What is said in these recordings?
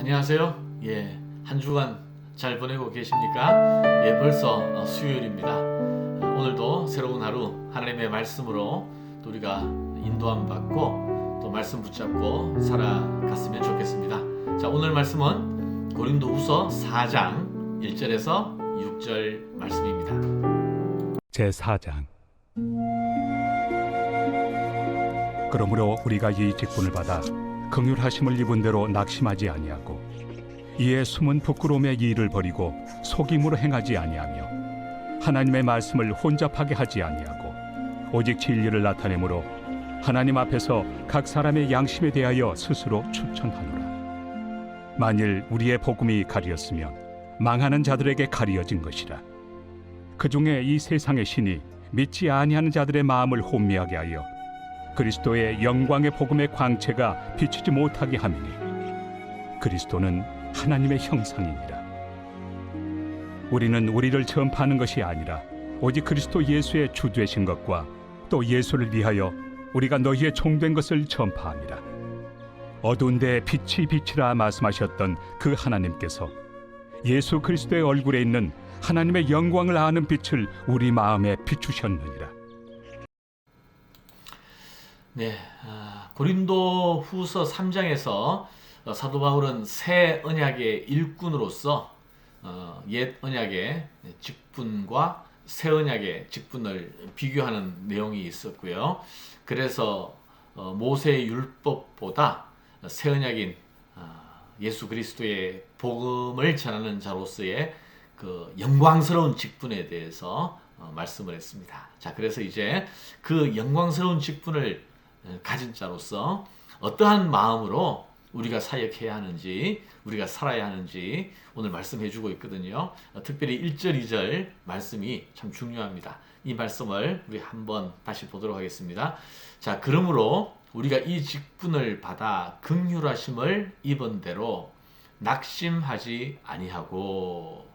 안녕하세요. 한 주간 잘 보내고 계십니까? 벌써 수요일입니다. 오늘도 새로운 하루 하나님의 말씀으로 또 우리가 인도함 받고 또 말씀 붙잡고 살아갔으면 좋겠습니다. 자, 오늘 말씀은 고린도후서 4장 1절에서 6절 말씀입니다. 제4장. 그러므로 우리가 이 직분을 받아 긍휼하심을 입은 대로 낙심하지 아니하고 이에 숨은 부끄러움의 일을 버리고 속임으로 행하지 아니하며 하나님의 말씀을 혼잡하게 하지 아니하고 오직 진리를 나타내므로 하나님 앞에서 각 사람의 양심에 대하여 스스로 추천하노라. 만일 우리의 복음이 가리었으면 망하는 자들에게 가리어진 것이라. 그 중에 이 세상의 신이 믿지 아니하는 자들의 마음을 혼미하게 하여 그리스도의 영광의 복음의 광채가 비추지 못하게 함이니 그리스도는 하나님의 형상이니라. 우리는 우리를 전파하는 것이 아니라 오직 그리스도 예수의 주 되신 것과 또 예수를 위하여 우리가 너희의 종된 것을 전파함이라. 어두운 데에 빛이 빛이라 말씀하셨던 그 하나님께서 예수 그리스도의 얼굴에 있는 하나님의 영광을 아는 빛을 우리 마음에 비추셨느니라. 고린도 후서 3장에서 사도 바울은 새 언약의 일꾼으로서 옛 언약의 직분과 새 언약의 직분을 비교하는 내용이 있었고요. 그래서 모세의 율법보다 새 언약인 예수 그리스도의 복음을 전하는 자로서의 그 영광스러운 직분에 대해서 말씀을 했습니다. 자, 그래서 이제 그 영광스러운 직분을 가진 자로서 어떠한 마음으로 우리가 사역해야 하는지, 우리가 살아야 하는지 오늘 말씀해 주고 있거든요. 특별히 1절, 2절 말씀이 참 중요합니다. 이 말씀을 우리 한번 다시 보도록 하겠습니다. 자, 그러므로 우리가 이 직분을 받아 긍휼하심을 입은 대로 낙심하지 아니하고,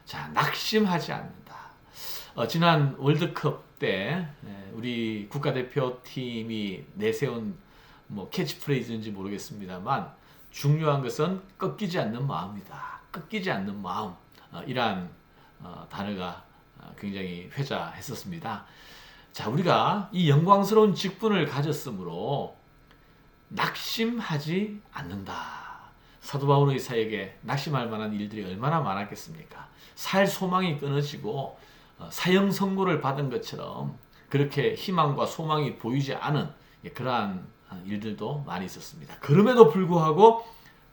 자, 낙심하지 않는다. 지난 월드컵 때 우리 국가대표팀이 내세운 캐치프레이즈인지 모르겠습니다만 중요한 것은 꺾이지 않는 마음이다. 꺾이지 않는 마음, 이란 단어가 굉장히 회자했었습니다. 자, 우리가 이 영광스러운 직분을 가졌으므로 낙심하지 않는다. 사도 바울의 사역에 낙심할 만한 일들이 얼마나 많았겠습니까? 살 소망이 끊어지고 사형 선고를 받은 것처럼 그렇게 희망과 소망이 보이지 않은 그러한 일들도 많이 있었습니다. 그럼에도 불구하고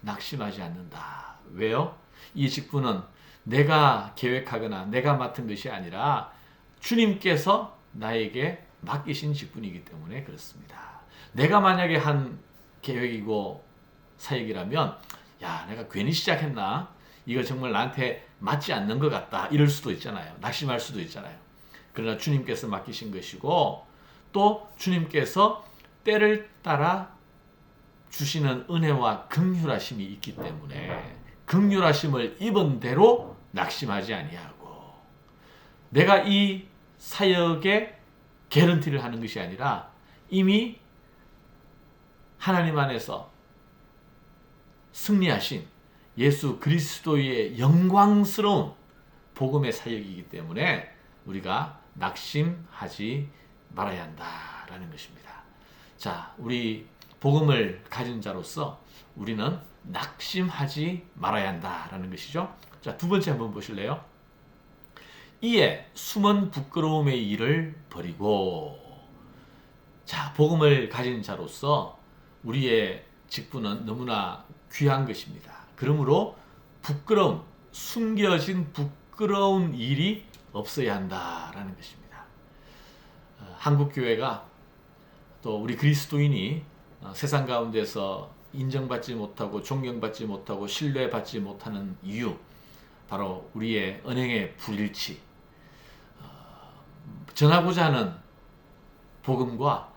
낙심하지 않는다. 왜요? 이 직분은 내가 계획하거나 내가 맡은 것이 아니라 주님께서 나에게 맡기신 직분이기 때문에 그렇습니다. 내가 만약에 한 계획이고 사역이라면 내가 괜히 시작했나? 이거 정말 나한테 맞지 않는 것 같다. 이럴 수도 있잖아요. 낙심할 수도 있잖아요. 그러나 주님께서 맡기신 것이고 또 주님께서 때를 따라 주시는 은혜와 긍휼하심이 있기 때문에 긍휼하심을 입은 대로 낙심하지 아니하고, 내가 이 사역에 개런티를 하는 것이 아니라 이미 하나님 안에서 승리하신 예수 그리스도의 영광스러운 복음의 사역이기 때문에 우리가 낙심하지 말아야 한다라는 것입니다. 자, 우리 복음을 가진 자로서 우리는 낙심하지 말아야 한다라는 것이죠. 자, 두 번째 한번 보실래요? 이에 숨은 부끄러움의 일을 버리고. 자, 복음을 가진 자로서 우리의 직분은 너무나 귀한 것입니다. 그러므로 부끄러움, 숨겨진 부끄러운 일이 없어야 한다라는 것입니다. 한국교회가 또 우리 그리스도인이 세상 가운데서 인정받지 못하고 존경받지 못하고 신뢰받지 못하는 이유, 바로 우리의 언행의 불일치, 전하고자 하는 복음과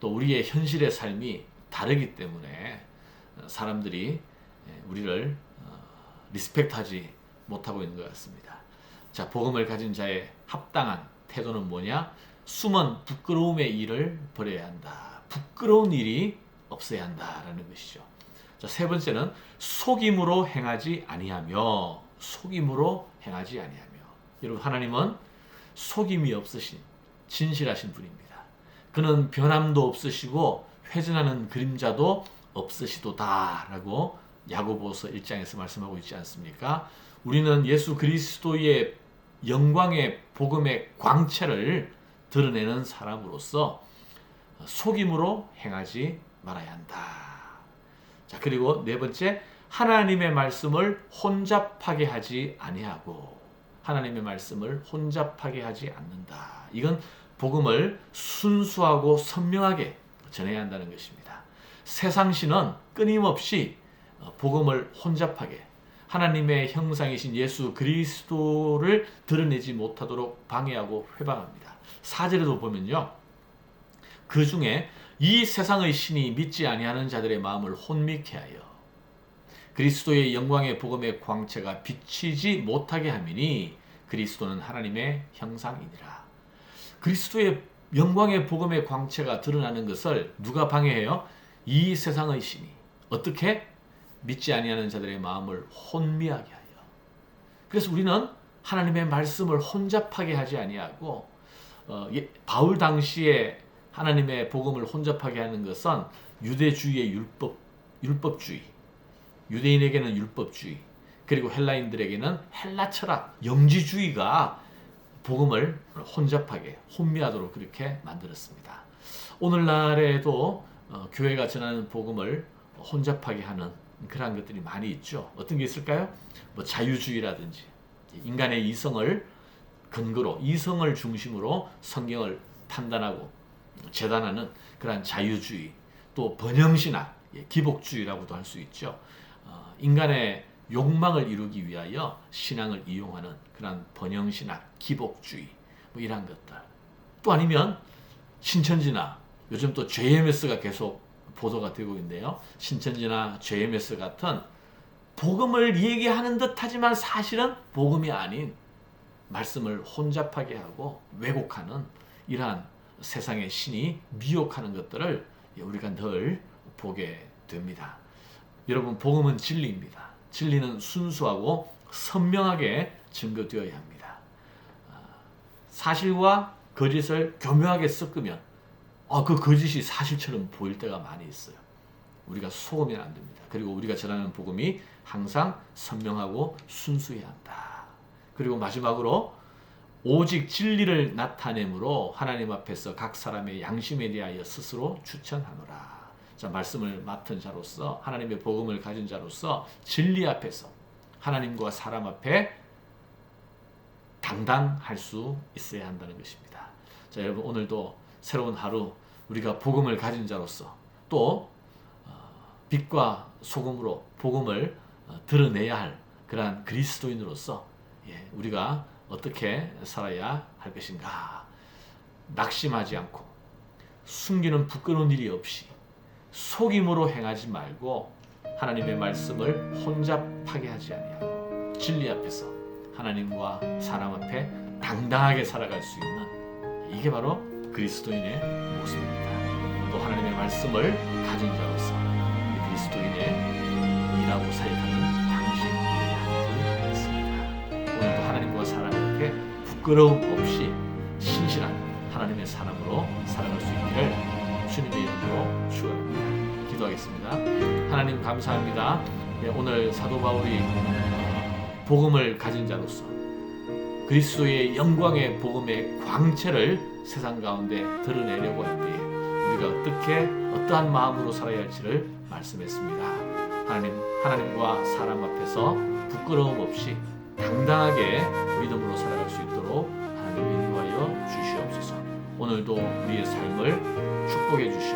또 우리의 현실의 삶이 다르기 때문에 사람들이 우리를 리스펙트하지 못하고 있는 것 같습니다. 자, 복음을 가진 자의 합당한 태도는 뭐냐? 숨은 부끄러움의 일을 버려야 한다. 부끄러운 일이 없어야 한다라는 것이죠. 자, 세 번째는 속임으로 행하지 아니하며. 속임으로 행하지 아니하며. 여러분, 하나님은 속임이 없으신 진실하신 분입니다. 그는 변함도 없으시고 회전하는 그림자도 없으시도다라고 야고보서 1장에서 말씀하고 있지 않습니까? 우리는 예수 그리스도의 영광의 복음의 광채를 드러내는 사람으로서 속임으로 행하지 말아야 한다. 자, 그리고 네 번째, 하나님의 말씀을 혼잡하게 하지 아니하고. 하나님의 말씀을 혼잡하게 하지 않는다. 이건 복음을 순수하고 선명하게 전해야 한다는 것입니다. 세상신은 끊임없이 복음을 혼잡하게, 하나님의 형상이신 예수 그리스도를 드러내지 못하도록 방해하고 회방합니다. 4절에도 보면요, 그 중에 이 세상의 신이 믿지 아니하는 자들의 마음을 혼미케 하여 그리스도의 영광의 복음의 광채가 비치지 못하게 함이니 그리스도는 하나님의 형상이니라. 그리스도의 영광의 복음의 광채가 드러나는 것을 누가 방해해요? 이 세상의 신이. 어떻게? 믿지 아니하는 자들의 마음을 혼미하게 하여. 그래서 우리는 하나님의 말씀을 혼잡하게 하지 아니하고, 바울 당시에 하나님의 복음을 혼잡하게 하는 것은 유대주의의 율법주의, 유대인에게는 율법주의, 그리고 헬라인들에게는 헬라 철학, 영지주의가 복음을 혼잡하게, 혼미하도록 그렇게 만들었습니다. 오늘날에도 교회가 전하는 복음을 혼잡하게 하는 그러한 것들이 많이 있죠. 어떤 게 있을까요? 뭐 자유주의라든지, 인간의 이성을 근거로, 이성을 중심으로 성경을 판단하고 재단하는 그러한 자유주의, 또 번영신학, 기복주의라고도 할 수 있죠. 인간의 욕망을 이루기 위하여 신앙을 이용하는 그런 번영신학, 기복주의, 뭐 이런 것들. 또 아니면 신천지나, 요즘 또 JMS가 계속 보도가 되고 있는데요. 신천지나 JMS 같은 복음을 얘기하는 듯 하지만 사실은 복음이 아닌 말씀을 혼잡하게 하고 왜곡하는 이러한 세상의 신이 미혹하는 것들을 우리가 늘 보게 됩니다. 여러분, 복음은 진리입니다. 진리는 순수하고 선명하게 증거되어야 합니다. 사실과 거짓을 교묘하게 섞으면 그 거짓이 사실처럼 보일 때가 많이 있어요. 우리가 속으면 안 됩니다. 그리고 우리가 전하는 복음이 항상 선명하고 순수해야 한다. 그리고 마지막으로 오직 진리를 나타내므로 하나님 앞에서 각 사람의 양심에 대하여 스스로 추천하노라. 자, 말씀을 맡은 자로서, 하나님의 복음을 가진 자로서 진리 앞에서 하나님과 사람 앞에 당당할 수 있어야 한다는 것입니다. 자, 여러분, 오늘도 새로운 하루 우리가 복음을 가진 자로서 또 빛과 소금으로 복음을 드러내야 할 그러한 그리스도인으로서 우리가 어떻게 살아야 할 것인가. 낙심하지 않고 숨기는 부끄러운 일이 없이 속임으로 행하지 말고 하나님의 말씀을 혼잡하게 하지 아니하고 진리 앞에서 하나님과 사람 앞에 당당하게 살아갈 수 있는, 이게 바로 그리스도인의 모습입니다. 또 하나님의 말씀을 가진 자로서 그리스도인의 일하고 사역하는 당신의 한줄 있습니다. 오늘도 하나님과 사람 앞에 부끄러움 없이 신실한 하나님의 사람으로 살아갈 수 있기를 주님의 이름으로 축원합니다. 기도하겠습니다. 하나님, 감사합니다. 오늘 사도 바울이 복음을 가진 자로서 그리스도의 영광의 복음의 광채를 세상 가운데 드러내려고 할 때에 우리가 어떻게 어떠한 마음으로 살아야 할지를 말씀했습니다. 하나님과 사람 앞에서 부끄러움 없이 당당하게 믿음으로 살아갈 수 있도록 하나님 인도하여 주시옵소서. 오늘도 우리의 삶을 축복해 주시옵소서.